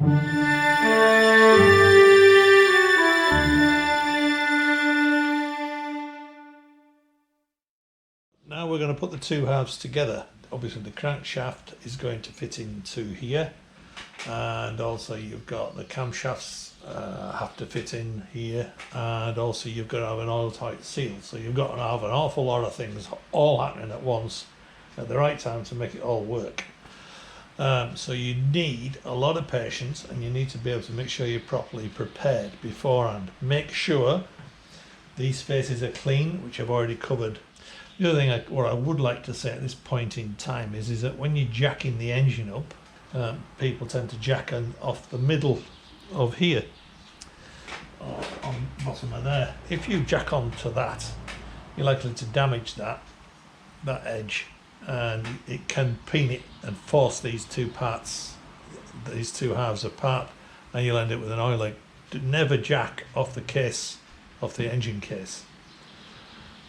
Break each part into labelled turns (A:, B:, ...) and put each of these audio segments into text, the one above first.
A: Now we're going to put the two halves together. Obviously the crankshaft is going to fit into here, and also you've got the camshafts have to fit in here, and also you've got to have an oil tight seal, so you've got to have an awful lot of things all happening at once at the right time to make it all work. So you need a lot of patience, and you need to be able to make sure you're properly prepared beforehand. Make sure these spaces are clean, which I've already covered. The other thing what I would like to say at this point in time is that when you're jacking the engine up, people tend to jack off the middle of here, or on the bottom of there. If you jack onto that, you're likely to damage that edge, and it can pin it and force these two parts, these two halves apart, and you'll end up with an oil leak. Never jack off the case, off the engine case.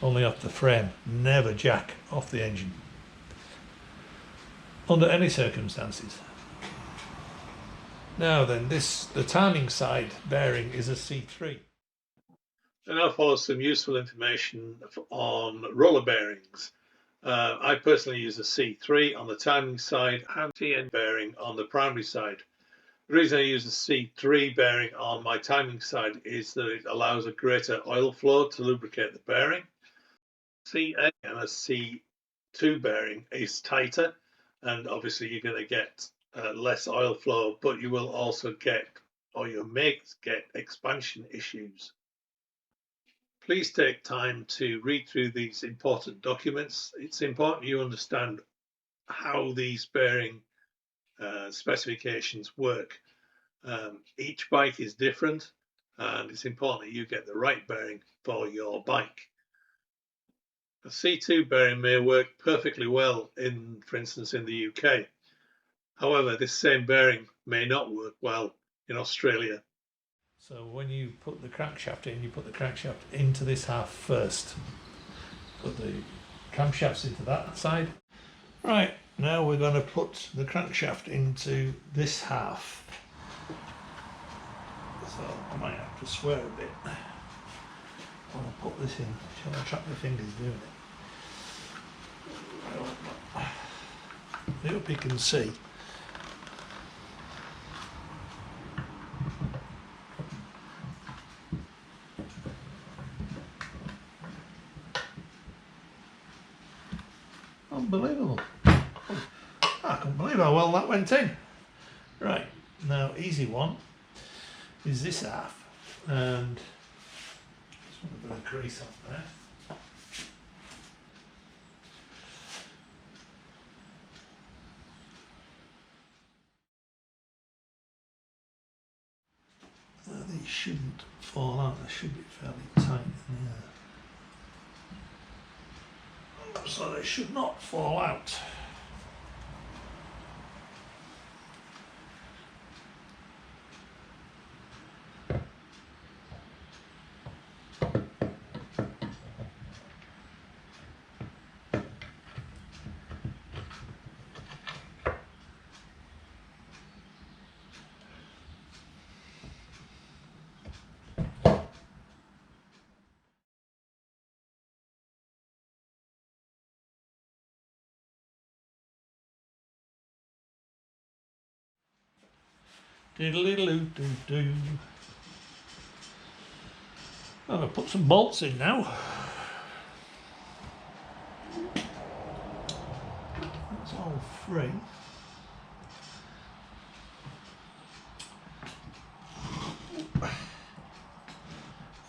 A: Only off the frame. Never jack off the engine under any circumstances. Now then, the timing side bearing is a C3. And now follows some useful information on roller bearings. I personally use a C3 on the timing side and TN bearing on the primary side. The reason I use a C3 bearing on my timing side is that it allows a greater oil flow to lubricate the bearing. CA and a C2 bearing is tighter, and obviously you're going to get less oil flow, but you will also get, or you may get, expansion issues. Please take time to read through these important documents. It's important you understand how these bearing specifications work. Each bike is different, and it's important that you get the right bearing for your bike. A C2 bearing may work perfectly well for instance, in the UK. However, this same bearing may not work well in Australia. So when you put the crankshaft in, you put the crankshaft into this half first. Put the camshafts into that side. Right, now we're going to put the crankshaft into this half. So I might have to swear a bit. I'll put this in. Shall I trap my fingers doing it? I hope you can see. Unbelievable. I can't believe how well that went in. Right, now easy one is this half, and just want a bit of grease off there. These shouldn't fall out, they should be fairly tight in there. So they should not fall out. Diddly-doo-doo-doo. I'm going to put some bolts in now. That's all free.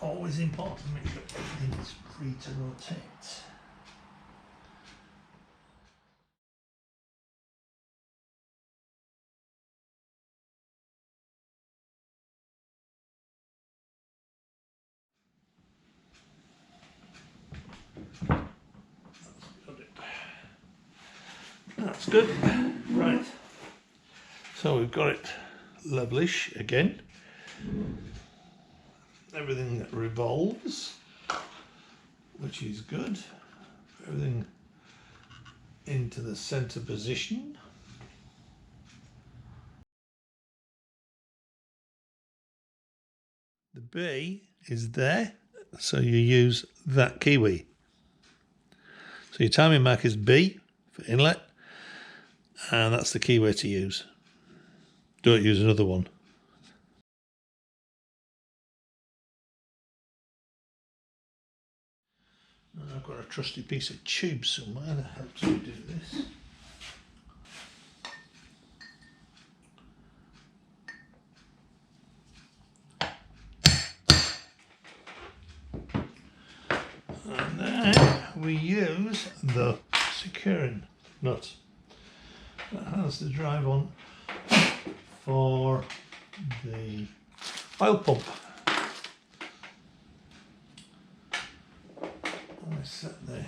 A: Always important to make sure everything is free to rotate. That's good. Right. So we've got it levelish again. Everything that revolves, which is good. Everything into the center position. The B is there, so you use that kiwi. So your timing mark is B for inlet, and that's the keyway to use. Don't use another one. I've got a trusty piece of tube somewhere that helps me do this. And then we use the securing nut that has the drive on for the oil pump. I set the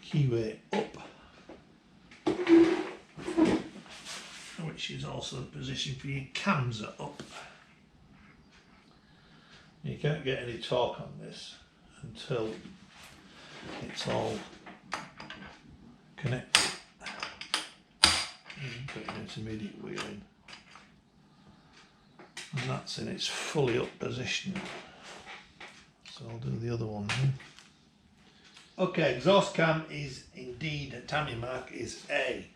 A: keyway up, which is also the position for your cams are up. You can't get any torque on this until it's all connected. You put an intermediate wheel in, and that's in its fully up position. So I'll do the other one then. Okay, exhaust cam is indeed, timing mark is A.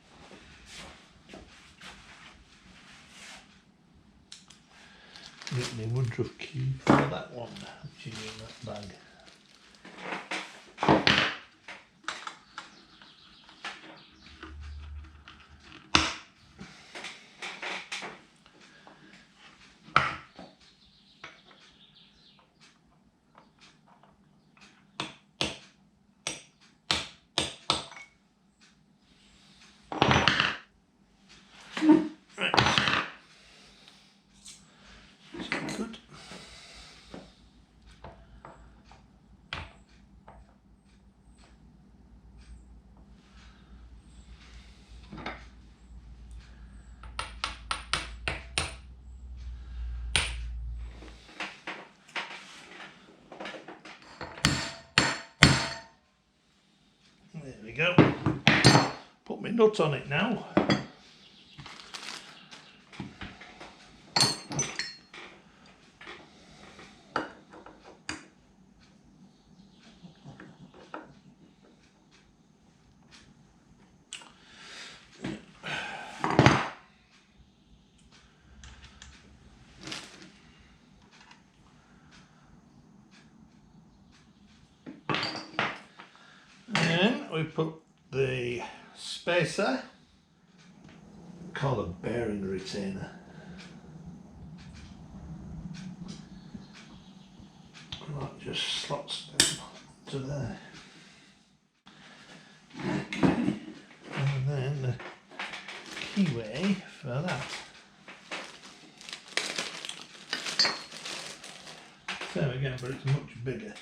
A: Get my Woodruff cube for that one, which is in that bag. Good. There we go. Put my nut on it now. And we put the spacer, called a bearing retainer. And that just slots down to there. Okay. And then the keyway for that. Same again, but it's much bigger.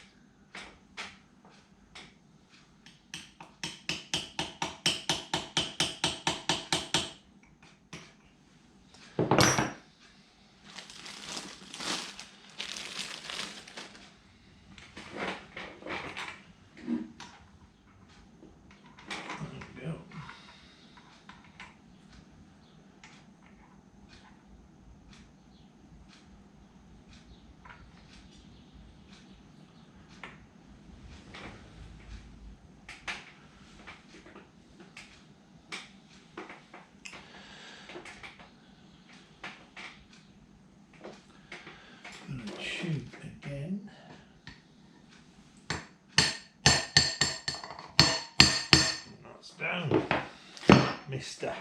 A: Tube again. That's down, mister.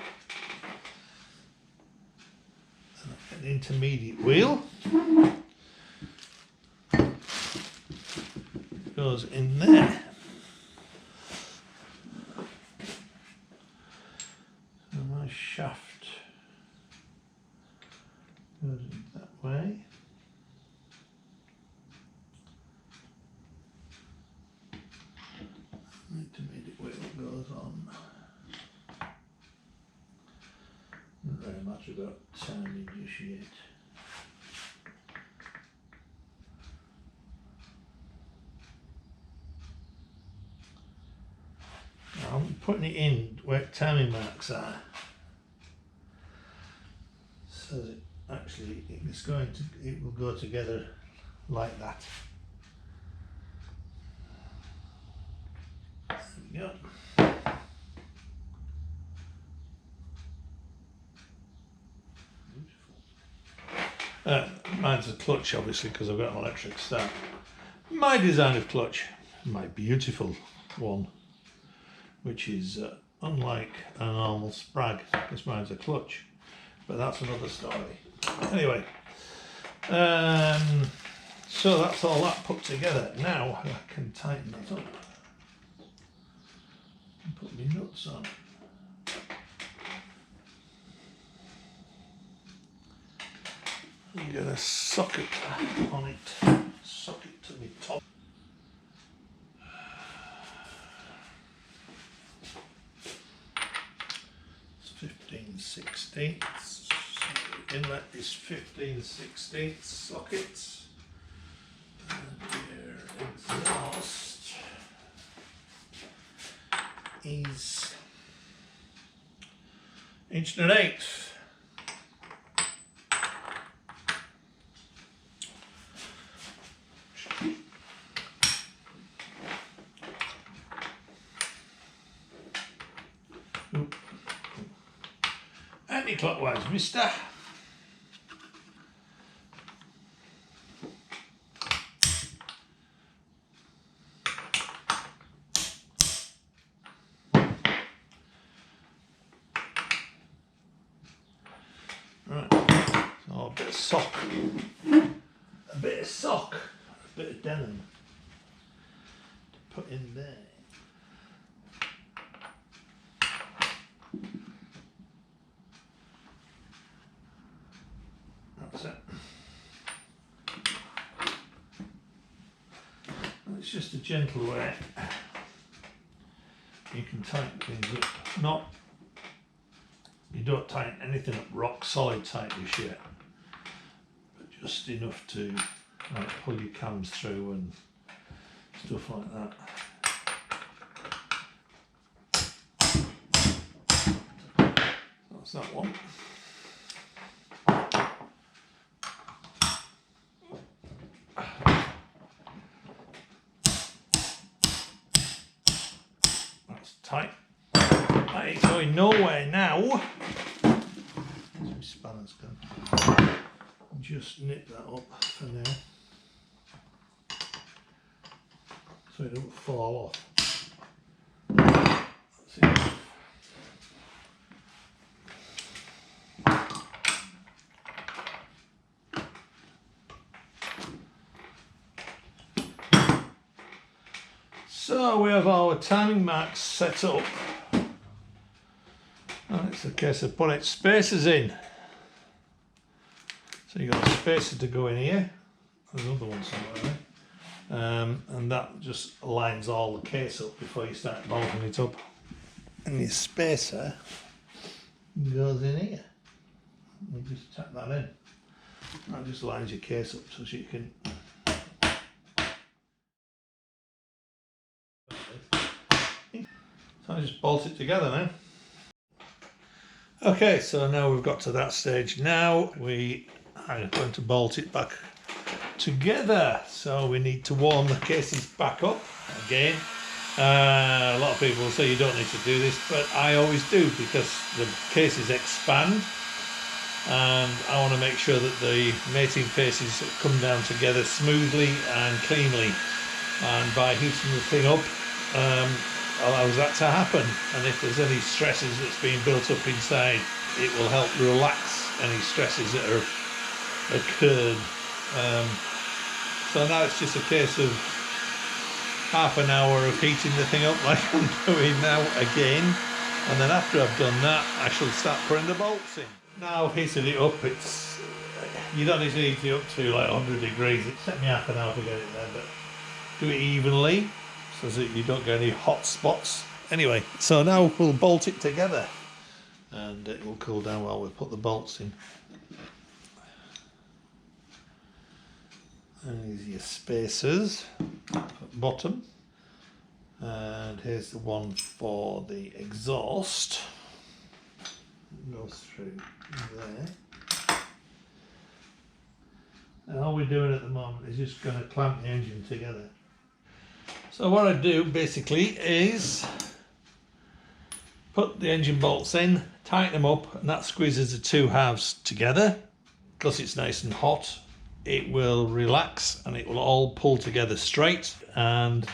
A: And the intermediate wheel goes in there. So my shaft goes in that way. Intermediate wheel goes on. Not very much about timing just yet. Now I'm putting it in where timing marks are, so that actually it will go together like that. There we go. Mine's a clutch, obviously, because I've got an electric start. My design of clutch, my beautiful one, which is unlike a normal sprag, because mine's a clutch, but that's another story. Anyway, so that's all that put together. Now I can tighten that up and put my nuts on. I'm going to socket on it, socket to the top. It's 15/16. So the inlet is 15/16 sockets. And your exhaust is 1.125". Anti-clockwise, mister. Right, so a bit of sock, a bit of denim to put in there. That's it. It's just a gentle way you can tighten things up. You don't tighten anything up rock solid tight as yet, but just enough to pull your cams through and stuff like that. That's that one. That's tight. That ain't going nowhere now. Where's my spanners gone? Just nip that up for now, so it don't fall off. That's it. So we have our timing marks set up, and it's a case of putting spacers in. So you've got a spacer to go in here, there's another one somewhere there, and that just lines all the case up before you start bolting it up. And your spacer goes in here. You just tap that in. That just lines your case up so you can. So I just bolt it together now. Okay, so now we've got to that stage. Now we are going to bolt it back together. So we need to warm the cases back up again. A lot of people say you don't need to do this, but I always do, because the cases expand and I want to make sure that the mating faces come down together smoothly and cleanly, and by heating the thing up allows that to happen, and if there's any stresses that's being built up inside, it will help relax any stresses that are occurred. So now it's just a case of half an hour of heating the thing up like I'm doing now again, and then after I've done that I shall start putting the bolts in. Now I've heated it up, you don't need to heat it up to like 100 degrees, it took me half an hour to get it there, but do it evenly so that you don't get any hot spots. Anyway, so now we'll bolt it together and it will cool down while we put the bolts in. And these are your spacers at the bottom, and here's the one for the exhaust. It goes through there. And all we're doing at the moment is just going to clamp the engine together. So what I do basically is put the engine bolts in, tighten them up, and that squeezes the two halves together. Because it's nice and hot, it will relax and it will all pull together straight, and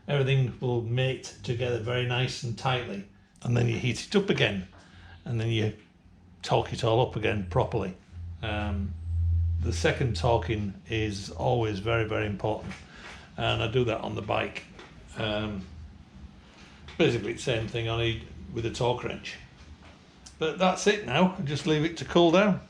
A: everything will mate together very nice and tightly. And then you heat it up again, and then you torque it all up again properly. The second torquing is always very, very important, and I do that on the bike. Basically the same thing with a torque wrench. But that's it now, I just leave it to cool down.